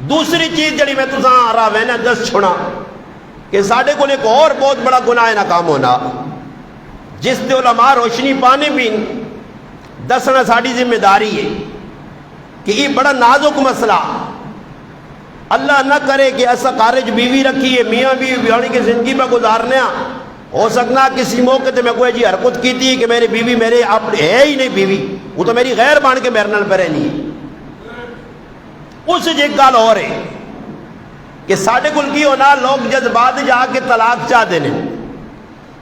دوسری چیز جڑی میں تساں راوینا دس چھوڑا کہ ساڈے کو ایک اور بہت بڑا گناہ ناکام ہونا جس تے علماء روشنی پانے بھی دسنا ساڑی ذمہ داری ہے کہ یہ بڑا نازک مسئلہ اللہ نہ کرے کہ ایسا خارج بیوی رکھی ہے میاں بیوی بیانی کی زندگی میں گزارنے ہو سکنا کسی موقع تے میں کوئی جی حرکت کی تھی کہ میری بیوی میرے اپنے ہے ہی نہیں بیوی وہ تو میری غیر بان کے میرے نال پہ رہنی ہے اس ایک گل ہو رہے کہ ساڑھے کل کی ہونا لوگ جذبات جا کے طلاق چاہ دینے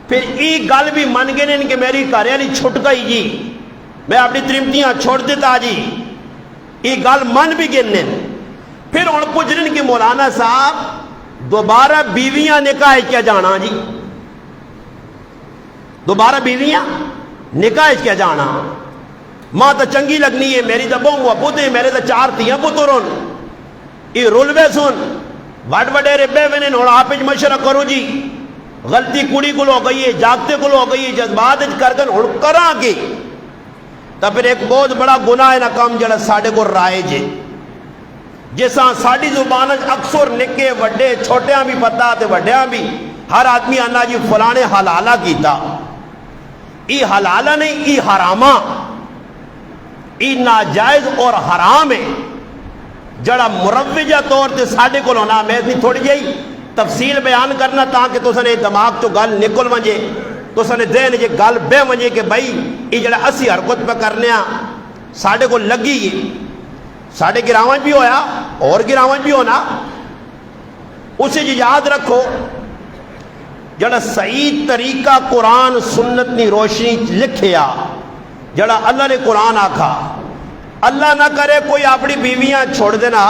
پھر ایک گل بھی من گئے کہ میری کاریالی چھٹ گئی جی میں اپنی ترمتیاں چھوڑ دیتا جی ایک گل من بھی گئے پھر ان پوچھنے کہ مولانا صاحب دوبارہ بیویاں نکاح کیا جانا جی دوبارہ بیویاں نکاح کیا جانا ماں تو چنگی لگنی ہے میری تو بہو پوتے میرے تو چار تیاں پترون یہ رولوے سن وڈ وڈے ربے میں نے آپ مشورہ کرو جی غلطی کڑی کو ہو گئی ہے جاگتے کو ہو گئی ہے جذبات کر کے ہن کراں کی تو پھر ایک بہت بڑا گناہ نہ کام جڑا ساڈے کو رائج ہے جیسا ساڑی زبان اکثر نکے وڈے چھوٹیاں بھی پتا تے وڈیاں بھی ہر آدمی آنا جی فلانے حلالہ کیتا ای حلالہ نہیں ای حرامہ ای ناجائز اور حرام ہے جڑا مروجہ طور تے ساڑے کو ہونا میں اتنی تھوڑی جائی تفصیل بیان کرنا تاکہ تو سنے دماغ تو گل نکل ونجے تو سنے ذہن جے گل بے ونجے کہ بھائی ای جڑا اسی حرکت پہ کرنے ساڑے کو لگی ہے ساڑے گراوان بھی ہویا اور گراوان بھی ہونا اسے جو یاد رکھو جڑا صحیح طریقہ قرآن سنت نی روشنی لکھیا جڑا اللہ نے قرآن آکھا اللہ نہ کرے کوئی اپنی بیویاں چھوڑ دینا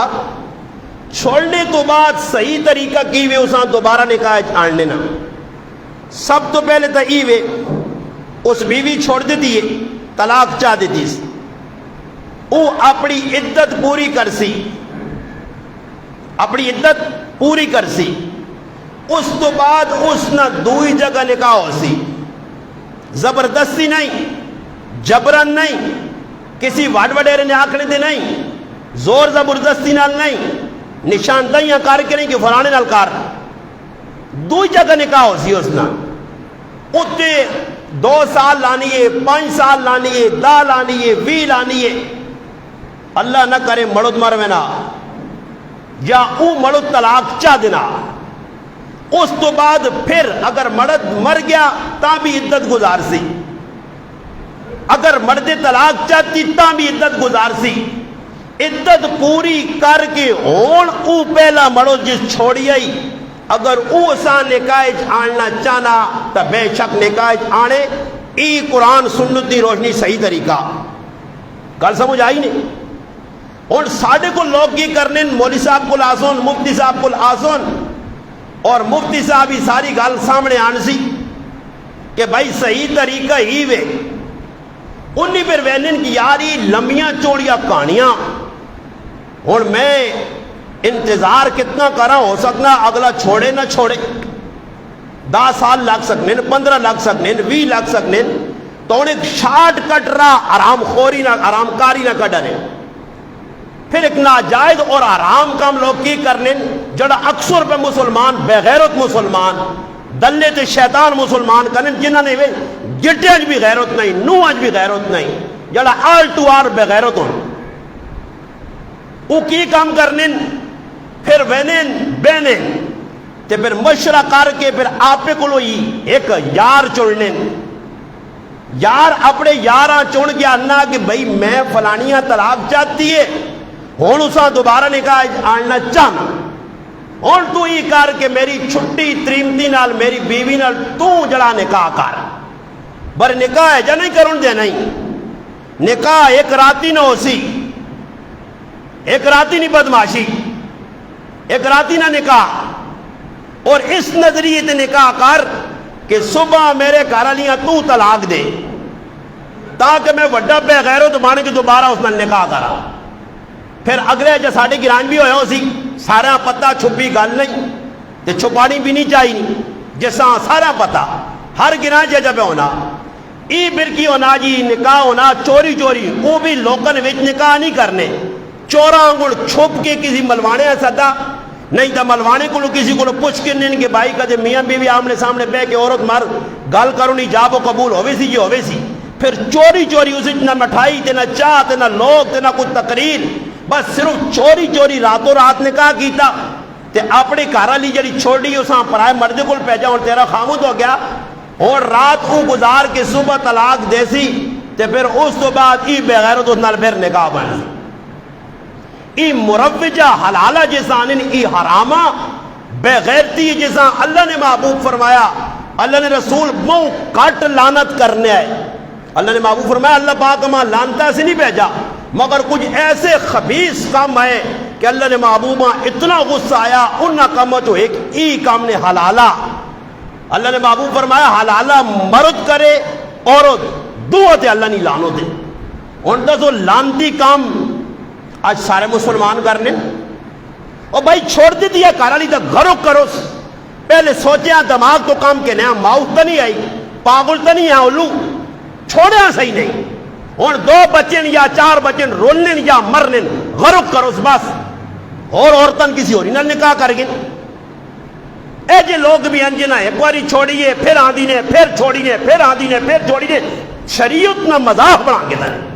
چھوڑنے تو بعد صحیح طریقہ کی وے اساں دوبارہ نکاح آننے نا سب تو پہلے تو ای وے اس بیوی چھوڑ دیتی ہے طلاق چاہ دیتی او اپنی عدت پوری کر سی اپنی عدت پوری کر سی اس تو بعد اس نہ دوئی جگہ نکاح ہو سی زبردستی نہیں جبرن نہیں کسی واڈ وڈیرے نے آکھنے دے نہیں زور زبردستی نال نہیں نشاندہیاں کار کے نہیں کہ فلانے نال کار دوئی جگہ نکاح ہو سی اس نہ اتے 2 سال لانی ہے 5 سال لانی ہے 10 لانی ہے 20 لانی ہے اللہ نہ کرے مڑد مروینا یا او مڑد طلاق چاہ دینا اس تو بعد پھر اگر مرد مر گیا تا بھی عدت گزار سی اگر مرد طلاق چاہتی تا بھی عدت گزار سی عدت پوری کر کے ہون او پہلا مرد جس چھوڑی آئی اگر او سا نکاح آننا چاہنا تا بے شک نکاح آنے ای قرآن سنت دی روشنی صحیح طریقہ گل سمجھ آئی نہیں اور ساڑھے کو لوگ یہ کرنے مولی صاحب کو آسون مفتی صاحب کو آسون اور مفتی صاحب ہی ساری گل سامنے آن سی کہ بھائی صحیح طریقہ ہی وے انہی پھر وینن کی یاری لمبیاں چوڑیاں کہانیاں اور میں انتظار کتنا کرا ہو سکنا اگلا چھوڑے نہ چھوڑے 10 سال لگ سکنے 15 لگ سکنے 20 لگ سکنے تو انہیں شارٹ کٹ رہا آرام خوری نہ آرام کاری نہ کٹنے پھر ایک ناجائز اور آرام کام لوگ کی کرنے جڑا اکثر پہ مسلمان بغیرت مسلمان دلے تے شیطان مسلمان کرنے جنہاں نے جٹے اج بھی غیرت نہیں نو اج بھی غیرت نہیں جڑا آل ٹو آر بغیرت ہوں وہ کی کام کرنے پھر وینن بینن تے پھر مشورہ کر کے پھر آپے کو لوئی ایک یار چڑھنے یار اپنے یاراں چن گیا نہ کہ بھئی میں فلانیاں طلاق چاہتی ہے ہون اسا دوبارہ نکاح آننا چاہنا ہون تو ہی کر کے میری چھٹی تریمتی نال میری بیوی نال تو جڑا نکاح کر بر نکاح ہے جا نہیں کرن دے نہیں نکاح ایک راتی نہ ہو سی ایک راتی نہیں بدماشی ایک راتی نہ نکاح اور اس نظریے تے نکاح کر کہ صبح میرے گھرالیاں تو طلاق دے تاکہ میں وڈا بے غیرت بانے کے دوبارہ اس نال نکاح کرا پھر اگلے جا ساڑھے گران بھی ہویا ہو سی سارا پتہ چھپی گل نہیں تے چھپانی بھی نہیں چاہی نہیں جیسا سارا پتہ ہر گران جا جب ہونا ای برکی ہونا جی نکاح ہونا چوری چوری وہ بھی لوکن وچ نکاح نہیں کرنے چوراں گڑ چھپ کے کسی ملوانے سدا نہیں تو ملوانے کو کسی کو پوچھ کے نہیں کہ بھائی کدے میاں بیوی آمنے سامنے بہ کے عورت مرد گل کرو نہیں جاب و قبول ہوئے سی جی ہوئے سی پھر چوری چوری اسے نہ مٹھائی تے نہ چاہ تے نہ لوگ تے نہ کچھ تقریر بس صرف چوری چوری راتوں رات نکاح کیتا تے اپنے گھر والی جڑی چھوڑی اساں پرائے مرد کو بھیجا اور تیرا خامد ہو گیا اور رات کو گزار کے صبح طلاق دے سی تے پھر اس تو بعد ای بغیرت اس نال پھر نکاح بن ای مروجہ حلالہ جیسان ای حرامہ بے غیرتی جیسا اللہ نے محبوب فرمایا اللہ نے رسول منہ کٹ لعنت کرنے آئے اللہ نے محبوب فرمایا اللہ پاک ماں لانتا سے نہیں بھیجا مگر کچھ ایسے خبیث کام آئے کہ اللہ نے محبوبہ اتنا غصہ آیا انہا کام تو ایک ای کام نے حلالہ اللہ نے محبوب فرمایا حلالہ مرد کرے عورت دوتے اللہ نہیں لانو دے ان تو لانتی کام آج سارے مسلمان کرنے اور بھائی چھوڑ دی دیا کارالی تا گھرو کرو پہلے سوچے ہیں دماغ تو کام کے نیا ماؤت تا نہیں آئی پاگل تا نہیں آؤ لو چھوڑے ہیں صحیح نہیں اور 2 بچن یا 4 بچن رولن یا مرن غرق کرو بس اور عورتن کسی اور انہوں نے نکاح کر گئے اے جے لوگ بھی انجنا ایک باری چھوڑیے پھر آندھی نے پھر چھوڑیے پھر آندھی نے پھر چھوڑیے شریعت نہ مذاق بنا کے دیں